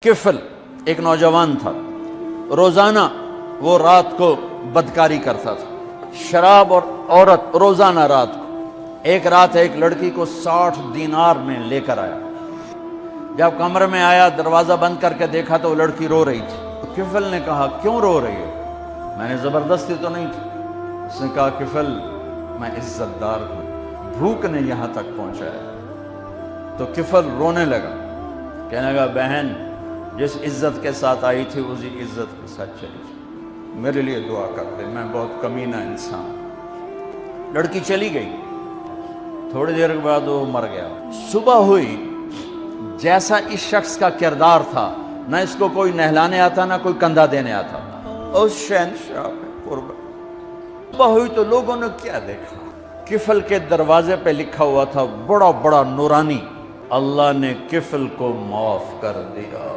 किफल एक नौजवान था। रोजाना वो रात को बदकारी करता था, शराब और औरत रोजाना रात को। एक रात एक लड़की को 60 दीनार में लेकर आया। जब कमरे में आया, दरवाजा बंद करके देखा तो वो लड़की रो रही थी। तो किफल ने कहा, क्यों रो रही हो? मैंने जबरदस्ती तो नहीं की। उसने कहा, किफल मैं इज्जतदार हूं, भूख ने यहां तक पहुंचाया। तो किफल रोने लगा, कहने लगा, बहन जिस इज्जत के साथ आई थी उसी इज्जत के साथ चली जाए, मेरे लिए दुआ कर दे, मैं बहुत कमीना इंसान। लड़की चली गई। थोड़ी देर के बाद वो मर गया। सुबह हुई, जैसा इस शख्स का किरदार था, ना इसको कोई नहलाने आता ना कोई कंधा देने आता, उस शहंशाह सुबह हुई तो लोगों ने क्या देखा? किफल के दरवाजे पे लिखा हुआ था बड़ा बड़ा नूरानी, अल्लाह ने किफल को माफ कर दिया।